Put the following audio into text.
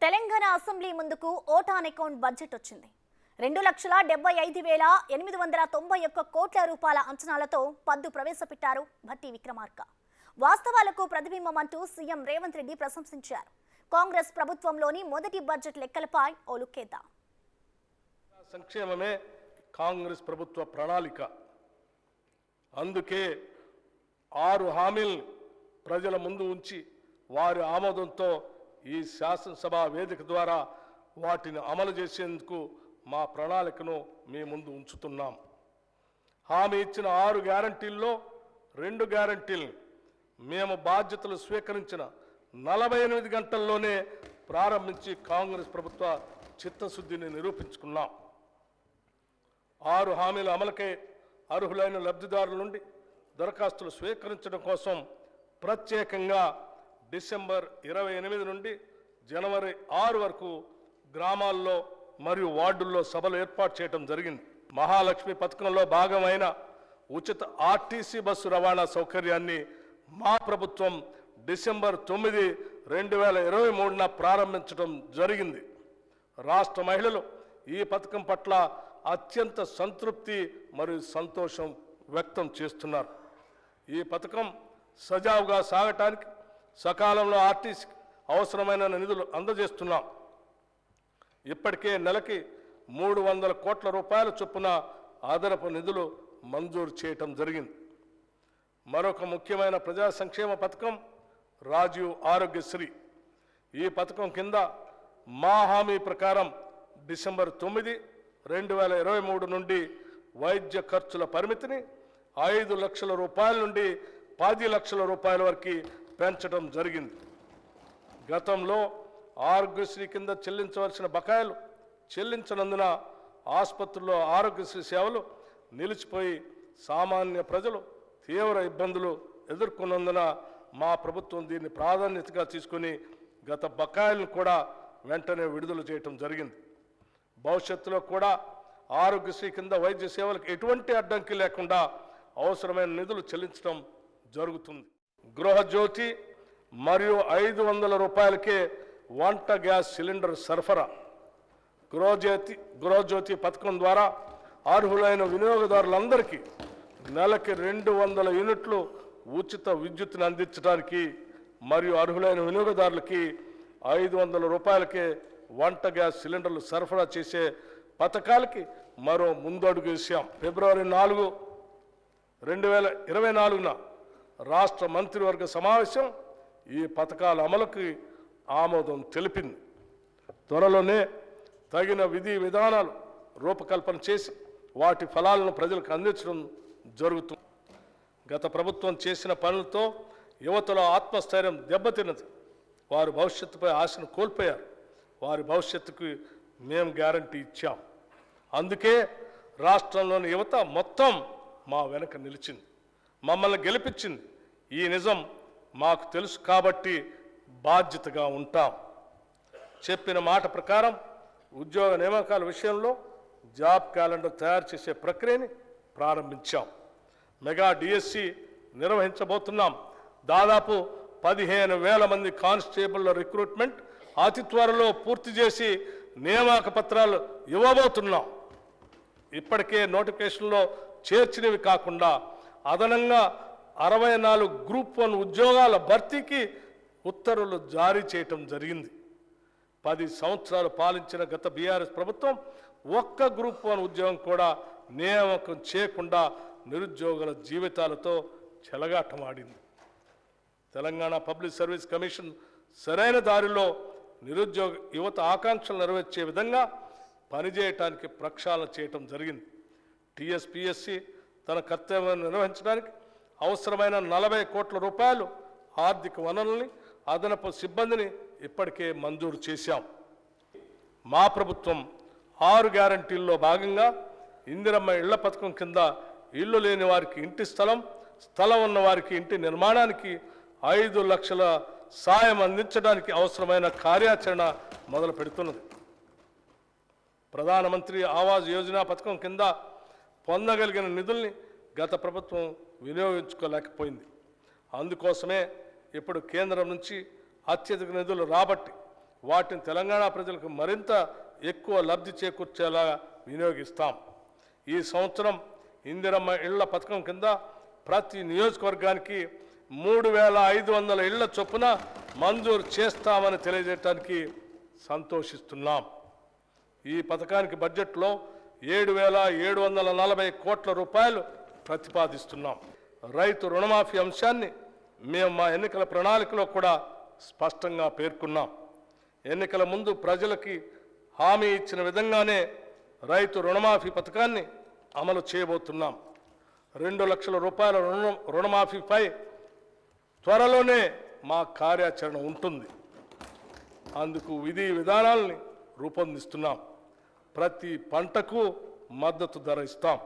Telangana assembly ముందుకు vote on account budget వచ్చింది. 2,75,891 కోట్ల రూపాయల అంచనాలతో పద్దు ప్రవేశపెట్టారు భట్టి విక్రమార్క. వాస్తవాలకు ప్రతిబింబం అంటూ సీఎం రేవంత్ రెడ్డి ప్రశంసించారు. కాంగ్రెస్ ప్రభుత్వంలోని మొదటి బడ్జెట్ లెక్కలపై ఓ లుక్కేద్దాం. సంక్షేమమే కాంగ్రెస్ ప్రభుత్వ ప్రణాళిక. అందుకే 6 హామీలు ప్రజల ముందు ఉంచి వారి ఆమోదంతో ఈ శాసనసభ వేదిక ద్వారా వాటిని అమలు చేసేందుకు మా ప్రణాళికను మీ ముందు ఉంచుతున్నాం. హామీ ఇచ్చిన 6 గ్యారంటీల్లో 2 గ్యారంటీలు మేము బాధ్యతలు స్వీకరించిన 48 గంటల్లోనే ప్రారంభించి కాంగ్రెస్ ప్రభుత్వ చిత్తశుద్ధిని నిరూపించుకున్నాం. 6 హామీల అమలుకై అర్హులైన లబ్ధిదారుల నుండి దరఖాస్తులు స్వీకరించడం కోసం ప్రత్యేకంగా డిసెంబర్ 28 నుండి జనవరి 6 వరకు గ్రామాల్లో మరియు వార్డుల్లో సభలు ఏర్పాటు చేయడం జరిగింది. మహాలక్ష్మి పథకంలో భాగమైన ఉచిత ఆర్టీసీ బస్సు రవాణా సౌకర్యాన్ని మా ప్రభుత్వం డిసెంబర్ 9, 2023న ప్రారంభించడం జరిగింది. రాష్ట్ర మహిళలు ఈ పథకం పట్ల అత్యంత సంతృప్తి మరియు సంతోషం వ్యక్తం చేస్తున్నారు. ఈ పథకం సజావుగా సాగటానికి సకాలంలో ఆర్టీసీకి అవసరమైన నిధులు అందజేస్తున్నాం. ఇప్పటికే నెలకి 300 కోట్ల రూపాయల చొప్పున అదనపు నిధులు మంజూరు చేయటం జరిగింది. మరొక ముఖ్యమైన ప్రజా సంక్షేమ పథకం రాజీవ్ ఆరోగ్యశ్రీ. ఈ పథకం కింద మా హామీ ప్రకారం డిసెంబర్ 9, 2023 నుండి వైద్య ఖర్చుల పరిమితిని 5 లక్షల రూపాయల నుండి 10 లక్షల రూపాయల వరకు పెంచడం జరిగింది. గతంలో ఆరోగ్యశ్రీ కింద చెల్లించవలసిన బకాయిలు చెల్లించనందున ఆసుపత్రుల్లో ఆరోగ్యశ్రీ సేవలు నిలిచిపోయి సామాన్య ప్రజలు తీవ్ర ఇబ్బందులు ఎదుర్కొన్నందున మా ప్రభుత్వం దీన్ని ప్రాధాన్యతగా తీసుకుని గత బకాయిలను కూడా వెంటనే విడుదల చేయటం జరిగింది. భవిష్యత్తులో కూడా ఆరోగ్యశ్రీ కింద వైద్య సేవలకు ఎటువంటి అడ్డంకి లేకుండా అవసరమైన నిధులు చెల్లించడం జరుగుతుంది. గృహజ్యోతి మరియు 500 రూపాయలకే వంట గ్యాస్ సిలిండర్ సరఫరా. గృహజ్యోతి పథకం ద్వారా అర్హులైన వినియోగదారులందరికీ నెలకి 200 యూనిట్లు ఉచిత విద్యుత్తును అందించడానికి మరియు అర్హులైన వినియోగదారులకి 500 రూపాయలకే వంట గ్యాస్ సిలిండర్లు సరఫరా చేసే పథకాలకి మరో ముందడుగు వేసాం. ఫిబ్రవరి 4, 2024న రాష్ట్ర మంత్రివర్గ సమావేశం ఈ పథకాల అమలుకి ఆమోదం తెలిపింది. త్వరలోనే తగిన విధి విధానాలు రూపకల్పన చేసి వాటి ఫలాలను ప్రజలకు అందించడం జరుగుతుంది. గత ప్రభుత్వం చేసిన పనులతో యువతలో ఆత్మస్థైర్యం దెబ్బతిన్నది. వారి భవిష్యత్తుపై ఆశను కోల్పోయారు. వారి భవిష్యత్తుకు మేము గ్యారంటీ ఇచ్చాం. అందుకే రాష్ట్రంలోని యువత మొత్తం మా వెనక నిలిచింది, మమ్మల్ని గెలిపించింది. ఈ నిజం మాకు తెలుసు కాబట్టి బాధ్యతగా ఉంటాం. చెప్పిన మాట ప్రకారం ఉద్యోగ నియామకాల విషయంలో జాబ్ క్యాలెండర్ తయారు చేసే ప్రక్రియని ప్రారంభించాం. మెగా డిఎస్సి నిర్వహించబోతున్నాం. దాదాపు 15,000 మంది కానిస్టేబుల్ల రిక్రూట్మెంట్ అతి త్వరలో పూర్తి చేసి నియామక పత్రాలు ఇవ్వబోతున్నాం. ఇప్పటికే నోటిఫికేషన్లో చేర్చినవి కాకుండా అదనంగా 64 గ్రూప్ 1 ఉద్యోగాల భర్తీకి ఉత్తర్వులు జారీ చేయటం జరిగింది. 10 సంవత్సరాలు పాలించిన గత బీఆర్ఎస్ ప్రభుత్వం ఒక్క గ్రూప్ 1 ఉద్యోగం కూడా నియామకం చేయకుండా నిరుద్యోగుల జీవితాలతో చెలగాటమాడింది. తెలంగాణ పబ్లిక్ సర్వీస్ కమిషన్ సరైన దారిలో నిరుద్యోగ యువత ఆకాంక్షలు నెరవేర్చే విధంగా పనిచేయటానికి ప్రక్షాళన చేయటం జరిగింది. టీఎస్పీఎస్సీ తన కర్తవ్యాన్ని నిర్వహించడానికి అవసరమైన 40 కోట్ల రూపాయలు ఆర్థిక వనరుల్ని, అదనపు సిబ్బందిని ఇప్పటికే మంజూరు చేశాం. మా ప్రభుత్వం 6 గ్యారంటీల్లో భాగంగా ఇందిరమ్మ ఇళ్ల పథకం కింద ఇల్లు లేని వారికి ఇంటి స్థలం, స్థలం ఉన్న వారికి ఇంటి నిర్మాణానికి 5 లక్షల సాయం అందించడానికి అవసరమైన కార్యాచరణ మొదలు పెడుతున్నది. ప్రధానమంత్రి ఆవాస్ యోజన పథకం కింద పొందగలిగిన నిధుల్ని గత ప్రభుత్వం వినియోగించుకోలేకపోయింది. అందుకోసమే ఇప్పుడు కేంద్రం నుంచి అత్యధిక నిధులు రాబట్టి వాటిని తెలంగాణ ప్రజలకు మరింత ఎక్కువ లబ్ధి చేకూర్చేలా వినియోగిస్తాం. ఈ సంవత్సరం ఇందిరమ్మ ఇళ్ల పథకం కింద ప్రతి నియోజకవర్గానికి 3,500 ఇళ్ల చొప్పున మంజూరు చేస్తామని తెలియజేయడానికి సంతోషిస్తున్నాం. ఈ పథకానికి బడ్జెట్లో 7,740 కోట్ల రూపాయలు ప్రతిపాదిస్తున్నాం. రైతు రుణమాఫీ అంశాన్ని మేము మా ఎన్నికల ప్రణాళికలో కూడా స్పష్టంగా పేర్కొన్నాం. ఎన్నికల ముందు ప్రజలకి హామీ ఇచ్చిన విధంగానే రైతు రుణమాఫీ పథకాన్ని అమలు చేయబోతున్నాం. 2 లక్షల రూపాయల రుణమాఫీపై త్వరలోనే మా కార్యాచరణ ఉంటుంది. అందుకు విధి విధానాలని రూపొందిస్తున్నాం. ప్రతి పంటకు మద్దతు ధర ఇస్తాం.